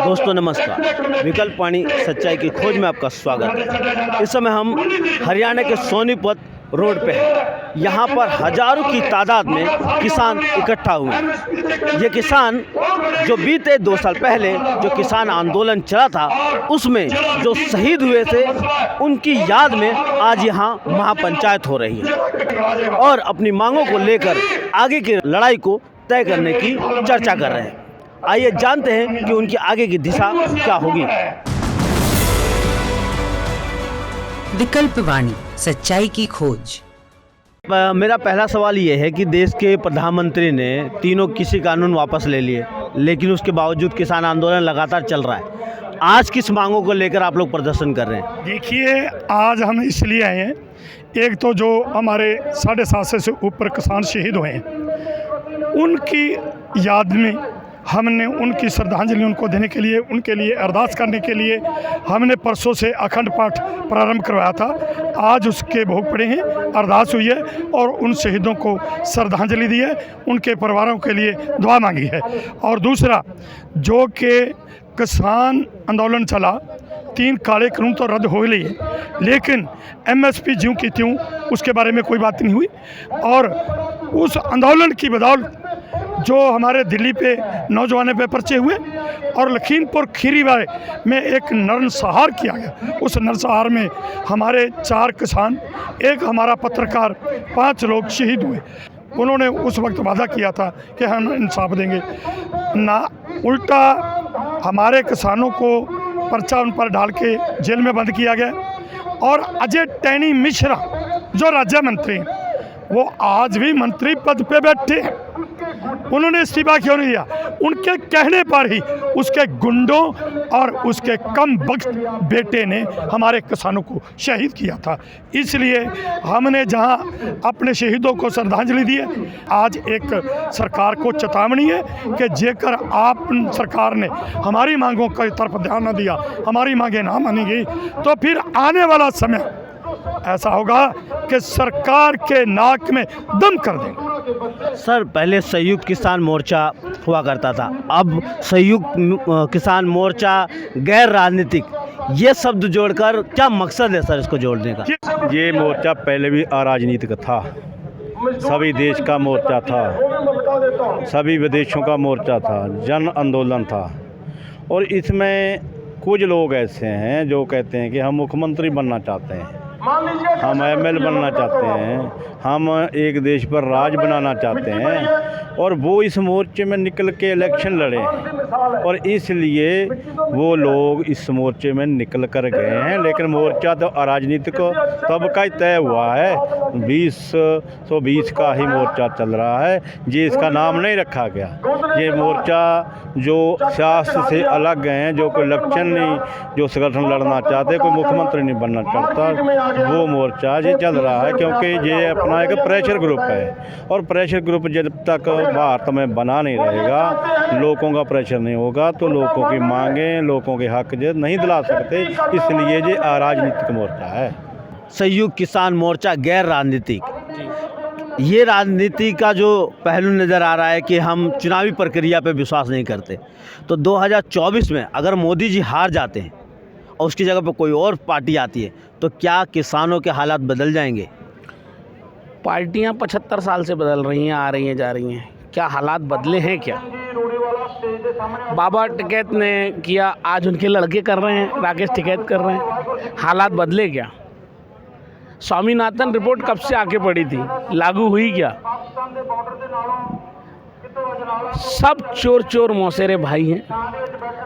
दोस्तों नमस्कार, विकल्प वाणी सच्चाई की खोज में आपका स्वागत है। इस समय हम हरियाणा के सोनीपत रोड पे हैं। यहाँ पर हजारों की तादाद में किसान इकट्ठा हुए हैं। ये किसान जो बीते 2 साल पहले जो किसान आंदोलन चला था उसमें जो शहीद हुए थे उनकी याद में आज यहाँ महापंचायत हो रही है और अपनी मांगों को लेकर आगे की लड़ाई को तय करने की चर्चा कर रहे हैं। आइए जानते हैं कि उनकी आगे की दिशा क्या होगी। विकल्प वाणी सच्चाई की खोज। मेरा पहला सवाल ये है कि देश के प्रधानमंत्री ने तीनों कृषि कानून वापस ले लिए, लेकिन उसके बावजूद किसान आंदोलन लगातार चल रहा है। आज किस मांगों को लेकर आप लोग प्रदर्शन कर रहे हैं? देखिए, आज हम इसलिए आए हैं, एक तो जो हमारे 750 से ऊपर किसान शहीद हुए हैं उनकी याद में हमने उनकी श्रद्धांजलि उनको देने के लिए, उनके लिए अरदास करने के लिए हमने परसों से अखंड पाठ प्रारंभ करवाया था। आज उसके भोग पड़े हैं, अरदास हुई है और उन शहीदों को श्रद्धांजलि दी है, उनके परिवारों के लिए दुआ मांगी है। और दूसरा, जो कि किसान आंदोलन चला, 3 काले कानून तो रद्द हो लिए, लेकिन MSP ज्यों की त्यों उसके बारे में कोई बात नहीं हुई। और उस आंदोलन की बदौलत जो हमारे दिल्ली पे नौजवानों पे पर्चे हुए और लखीमपुर खीरी में एक नरसंहार किया गया, उस नरसंहार में हमारे 4 किसान, एक हमारा पत्रकार, 5 लोग शहीद हुए। उन्होंने उस वक्त वादा किया था कि हम इंसाफ देंगे, ना उल्टा हमारे किसानों को पर्चा उन पर डाल के जेल में बंद किया गया। और अजय टैनी मिश्रा जो राज्य मंत्री हैं, वो आज भी मंत्री पद पे बैठे हैं। उन्होंने इस्तीफा क्यों नहीं दिया? उनके कहने पर ही उसके गुंडों और उसके कम वक्त बेटे ने हमारे किसानों को शहीद किया था। इसलिए हमने जहां अपने शहीदों को श्रद्धांजलि दी है, आज एक सरकार को चेतावनी है कि जेकर आप सरकार ने हमारी मांगों की तरफ ध्यान न दिया, हमारी मांगें ना मानी गई, तो फिर आने वाला समय ऐसा होगा कि सरकार के नाक में दम कर देंगे। सर, पहले संयुक्त किसान मोर्चा हुआ करता था, अब संयुक्त किसान मोर्चा गैर राजनीतिक, ये शब्द जोड़कर क्या मकसद है सर इसको जोड़ने का? ये मोर्चा पहले भी अराजनीतिक था, सभी देश का मोर्चा था, सभी विदेशों का मोर्चा था, जन आंदोलन था। और इसमें कुछ लोग ऐसे हैं जो कहते हैं कि हम मुख्यमंत्री बनना चाहते हैं, हम ML बनना चाहते हैं, हम एक देश पर राज बनाना चाहते हैं, और वो इस मोर्चे में निकल के इलेक्शन लड़े और इसलिए वो लोग इस मोर्चे में निकल कर गए हैं। लेकिन मोर्चा तो अराजनीतिक तब का ही तय हुआ है, 2020 का ही मोर्चा चल रहा है, ये इसका नाम नहीं रखा गया। ये मोर्चा जो सियासत से अलग हैं, जो कोई इलेक्शन नहीं, जो संगठन लड़ना चाहते, कोई मुख्यमंत्री नहीं बनना चाहता, वो मोर्चा ये चल रहा है, क्योंकि ये अपना एक प्रेशर ग्रुप है। और प्रेशर ग्रुप जब तक भारत में बना नहीं रहेगा, लोगों का प्रेशर नहीं होगा, तो लोगों की मांगें, लोगों के हक जो नहीं दिला सकते, इसलिए ये अराजनीतिक मोर्चा है। संयुक्त किसान मोर्चा गैर राजनीतिक, ये राजनीति का जो पहलू नज़र आ रहा है कि हम चुनावी प्रक्रिया पे विश्वास नहीं करते, तो 2024 में अगर मोदी जी हार जाते हैं और उसकी जगह पर कोई और पार्टी आती है, तो क्या किसानों के हालात बदल जाएंगे? पार्टियां 75 साल से बदल रही हैं, आ रही हैं, जा रही हैं, क्या हालात बदले हैं? क्या बाबा टिकैत ने किया, आज उनके लड़के कर रहे हैं, राकेश टिकैत कर रहे हैं, हालात बदले क्या? स्वामीनाथन रिपोर्ट कब से आके पड़ी थी, लागू हुई क्या? सब चोर चोर मौसेरे भाई हैं,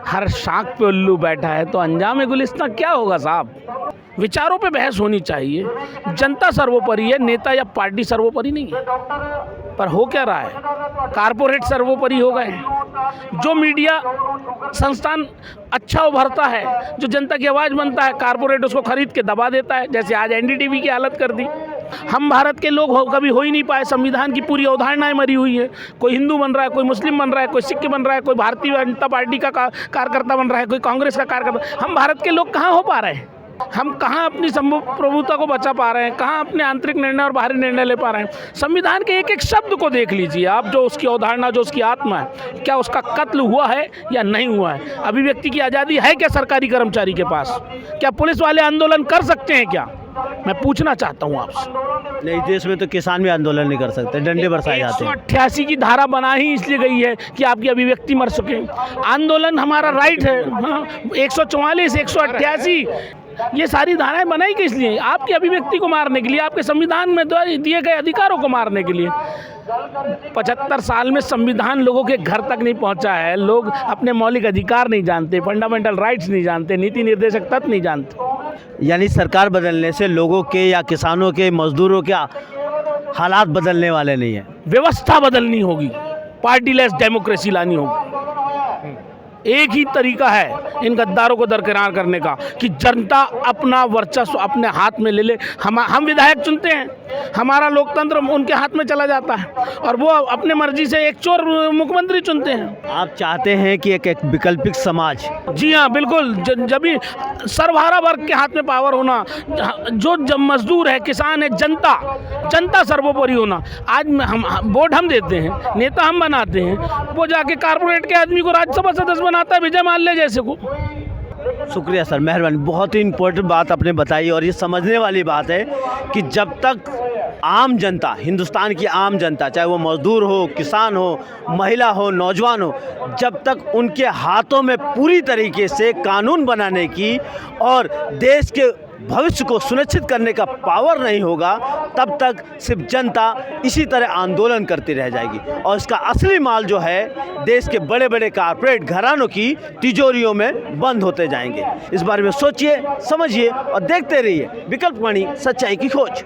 हर शाख पे उल्लू बैठा है, तो अंजाम गुलिस्तां क्या होगा साहब? विचारों पे बहस होनी चाहिए। जनता सर्वोपरि है, नेता या पार्टी सर्वोपरि नहीं है। पर हो क्या रहा है? कारपोरेट सर्वोपरि हो गए। जो मीडिया संस्थान अच्छा उभरता है, जो जनता की आवाज़ बनता है, कारपोरेट उसको खरीद के दबा देता है। जैसे आज NDTV की हालत कर दी। हम भारत के लोग कभी हो ही नहीं पाए, संविधान की पूरी अवधारणाएं मरी हुई है। कोई हिंदू बन रहा है, कोई मुस्लिम बन रहा है, कोई सिख बन रहा है, कोई भारतीय जनता पार्टी का कार्यकर्ता बन रहा है, कोई कांग्रेस का कार्यकर्ता। हम भारत के लोग कहाँ हो पा रहे हैं? हम कहाँ अपनी प्रभुता को बचा पा रहे हैं, कहाँ अपने आंतरिक निर्णय और बाहरी निर्णय ले पा रहे हैं। संविधान के एक एक शब्द को देख लीजिए आप, जो उसकी अवधारणा, जो उसकी आत्मा है, क्या उसका कत्ल हुआ है या नहीं हुआ है। अभिव्यक्ति की आज़ादी है क्या सरकारी कर्मचारी के पास? क्या पुलिस वाले आंदोलन कर सकते हैं क्या? मैं पूछना चाहता हूँ आपसे। नहीं, देश में तो किसान भी आंदोलन नहीं कर सकते, डंडे बरसाए जाते हैं। 188 की धारा बना ही इसलिए गई है कि आपकी अभिव्यक्ति मर सके। आंदोलन हमारा राइट है। हाँ, 144, 188 ये सारी धाराएं बनाई किस लिए? आपकी अभिव्यक्ति को मारने के लिए, आपके संविधान में दिए गए अधिकारों को मारने के लिए। 75 साल में संविधान लोगों के घर तक नहीं पहुंचा है। लोग अपने मौलिक अधिकार नहीं जानते, फंडामेंटल राइट्स नहीं जानते, नीति निर्देशक तत्व नहीं जानते। यानी सरकार बदलने से लोगों के या किसानों के, मजदूरों के हालात बदलने वाले नहीं है। व्यवस्था बदलनी होगी, पार्टीलेस डेमोक्रेसी लानी होगी। एक ही तरीका है इन गद्दारों को दरकिनार करने का कि जनता अपना वर्चस्व अपने हाथ में ले ले। हम विधायक चुनते हैं, हमारा लोकतंत्र उनके हाथ में चला जाता है और वो अपने मर्जी से एक चोर मुख्यमंत्री चुनते हैं। आप चाहते हैं कि एक वैकल्पिक समाज? जी हाँ, बिल्कुल। जब भी सर्वहारा वर्ग के हाथ में पावर होना, जो मजदूर है, किसान है, जनता सर्वोपरि होना। आज हम वोट हम देते हैं, नेता हम बनाते हैं, वो जाके कारपोरेट के आदमी को राज्यसभा सदस्य बनाता है, विजय माल्या जैसे को। शुक्रिया सर, मेहरबानी। बहुत ही इम्पोर्टेंट बात आपने बताई और ये समझने वाली बात है कि जब तक आम जनता, हिंदुस्तान की आम जनता, चाहे वो मजदूर हो, किसान हो, महिला हो, नौजवान हो, जब तक उनके हाथों में पूरी तरीके से कानून बनाने की और देश के भविष्य को सुनिश्चित करने का पावर नहीं होगा, तब तक सिर्फ जनता इसी तरह आंदोलन करती रह जाएगी और इसका असली माल जो है देश के बड़े बड़े कारपोरेट घरानों की तिजोरियों में बंद होते जाएंगे। इस बारे में सोचिए, समझिए और देखते रहिए विकल्प वाणी, सच्चाई की खोज।